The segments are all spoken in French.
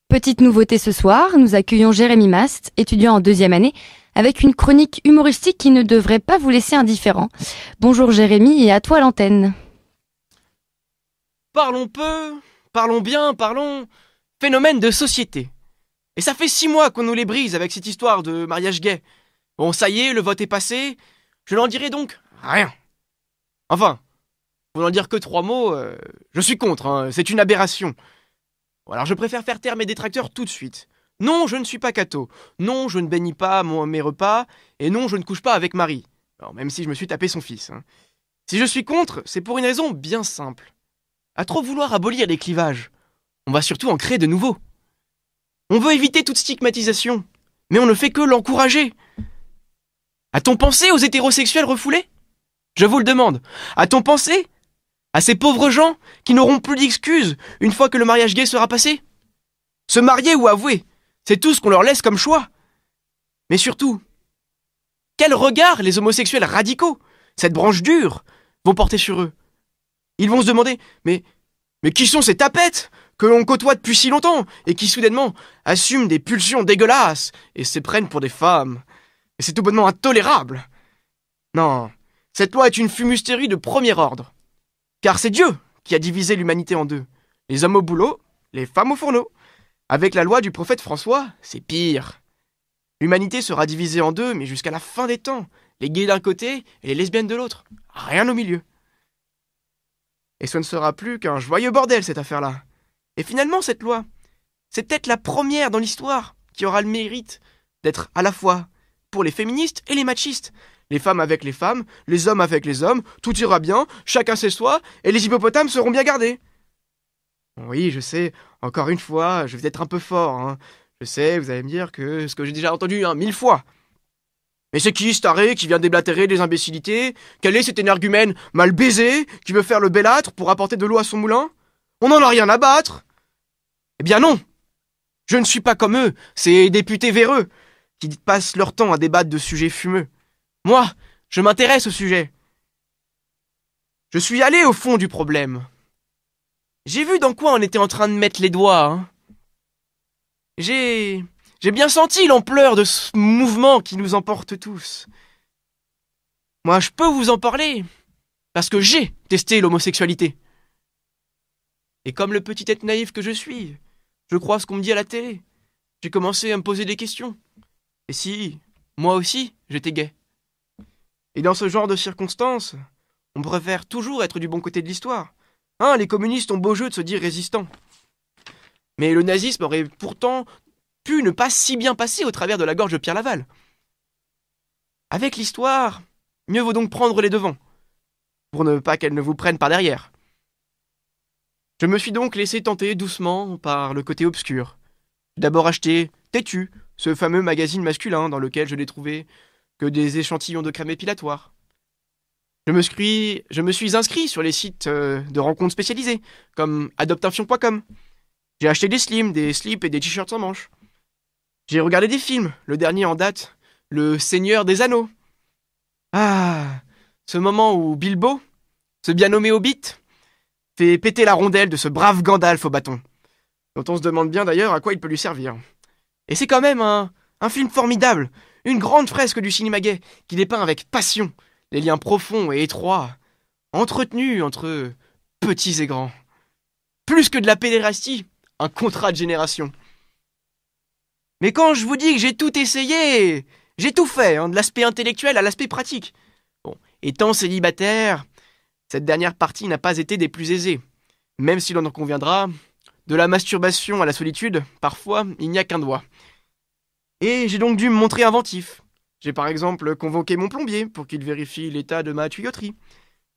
Petite nouveauté ce soir, nous accueillons Jérémy Mast, étudiant en 2e année, avec une chronique humoristique qui ne devrait pas vous laisser indifférent. Bonjour Jérémy et à toi l'antenne. Parlons peu, parlons bien, parlons phénomène de société. Et ça fait 6 mois qu'on nous les brise avec cette histoire de mariage gay. Bon, ça y est, le vote est passé, je n'en dirai donc rien. Enfin, pour n'en dire que 3 mots, je suis contre, hein, c'est une aberration. Bon, alors je préfère faire taire mes détracteurs tout de suite. Non, je ne suis pas catho. Non, je ne bénis pas mes repas. Et non, je ne couche pas avec Marie. Alors, même si je me suis tapé son fils. Hein. Si je suis contre, c'est pour une raison bien simple. À trop vouloir abolir les clivages, on va surtout en créer de nouveaux. On veut éviter toute stigmatisation, mais on ne fait que l'encourager. A-t-on pensé aux hétérosexuels refoulés ? Je vous le demande. A-t-on pensé à ces pauvres gens qui n'auront plus d'excuses une fois que le mariage gay sera passé ? Se marier ou avouer, c'est tout ce qu'on leur laisse comme choix. Mais surtout, quel regard les homosexuels radicaux, cette branche dure, vont porter sur eux ? Ils vont se demander, mais qui sont ces tapettes que l'on côtoie depuis si longtemps et qui soudainement assument des pulsions dégueulasses et se prennent pour des femmes ? Et c'est tout bonnement intolérable. Non, cette loi est une fumisterie de premier ordre. Car c'est Dieu qui a divisé l'humanité en deux. Les hommes au boulot, les femmes au fourneau. Avec la loi du prophète François, c'est pire. L'humanité sera divisée en deux, mais jusqu'à la fin des temps. Les gays d'un côté et les lesbiennes de l'autre. Rien au milieu. Et ce ne sera plus qu'un joyeux bordel, cette affaire-là. Et finalement, cette loi, c'est peut-être la première dans l'histoire qui aura le mérite d'être à la fois pour les féministes et les machistes. Les femmes avec les femmes, les hommes avec les hommes, tout ira bien, chacun chez soi, et les hippopotames seront bien gardés. Oui, je sais, encore une fois, je vais être un peu fort. Hein. Je sais, vous allez me dire que ce que j'ai déjà entendu 1000 fois. Mais c'est qui ce taré qui vient déblatérer des imbécilités ? Quel est cet énergumène mal baisé qui veut faire le bellâtre pour apporter de l'eau à son moulin ? On n'en a rien à battre. Eh bien non, je ne suis pas comme eux, ces députés véreux qui passent leur temps à débattre de sujets fumeux. Moi, je m'intéresse au sujet. Je suis allé au fond du problème. J'ai vu dans quoi on était en train de mettre les doigts. Hein. J'ai bien senti l'ampleur de ce mouvement qui nous emporte tous. Moi, je peux vous en parler, parce que j'ai testé l'homosexualité. Et comme le petit être naïf que je suis, je crois ce qu'on me dit à la télé. J'ai commencé à me poser des questions. Et si, moi aussi, j'étais gay ? Et dans ce genre de circonstances, on préfère toujours être du bon côté de l'histoire. Hein, les communistes ont beau jeu de se dire résistants. Mais le nazisme aurait pourtant pu ne pas si bien passer au travers de la gorge de Pierre Laval. Avec l'histoire, mieux vaut donc prendre les devants, pour ne pas qu'elle ne vous prenne par derrière. Je me suis donc laissé tenter doucement par le côté obscur. J'ai d'abord acheté Têtu, ce fameux magazine masculin dans lequel je n'ai trouvé que des échantillons de crème épilatoire. Je me suis inscrit sur les sites de rencontres spécialisés, comme adoptation.com. J'ai acheté des slims, des slips et des t-shirts sans manches. J'ai regardé des films, le dernier en date, Le Seigneur des Anneaux. Ah, ce moment où Bilbo, ce bien nommé Hobbit, fait péter la rondelle de ce brave Gandalf au bâton, dont on se demande bien d'ailleurs à quoi il peut lui servir. Et c'est quand même un film formidable, une grande fresque du cinéma gay qui dépeint avec passion les liens profonds et étroits, entretenus entre petits et grands. Plus que de la pédérastie, un contrat de génération. Mais quand je vous dis que j'ai tout essayé, j'ai tout fait, de l'aspect intellectuel à l'aspect pratique. Bon, étant célibataire, cette dernière partie n'a pas été des plus aisées. Même si l'on en conviendra, de la masturbation à la solitude, parfois, il n'y a qu'un doigt. Et j'ai donc dû me montrer inventif. J'ai par exemple convoqué mon plombier pour qu'il vérifie l'état de ma tuyauterie.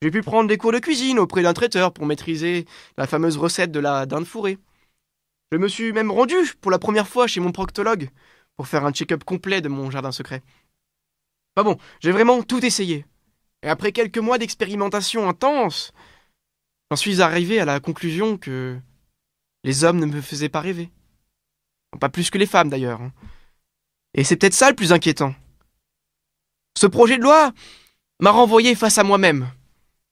J'ai pu prendre des cours de cuisine auprès d'un traiteur pour maîtriser la fameuse recette de la dinde fourrée. Je me suis même rendu pour la première fois chez mon proctologue pour faire un check-up complet de mon jardin secret. Enfin bon, j'ai vraiment tout essayé. Et après quelques mois d'expérimentation intense, j'en suis arrivé à la conclusion que les hommes ne me faisaient pas rêver. Pas plus que les femmes d'ailleurs. Et c'est peut-être ça le plus inquiétant. Ce projet de loi m'a renvoyé face à moi-même,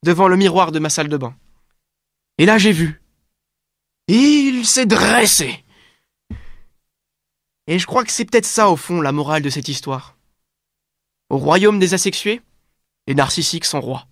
devant le miroir de ma salle de bain. Et là j'ai vu. Il s'est dressé. Et je crois que c'est peut-être ça, au fond, la morale de cette histoire. Au royaume des asexués, les narcissiques sont rois.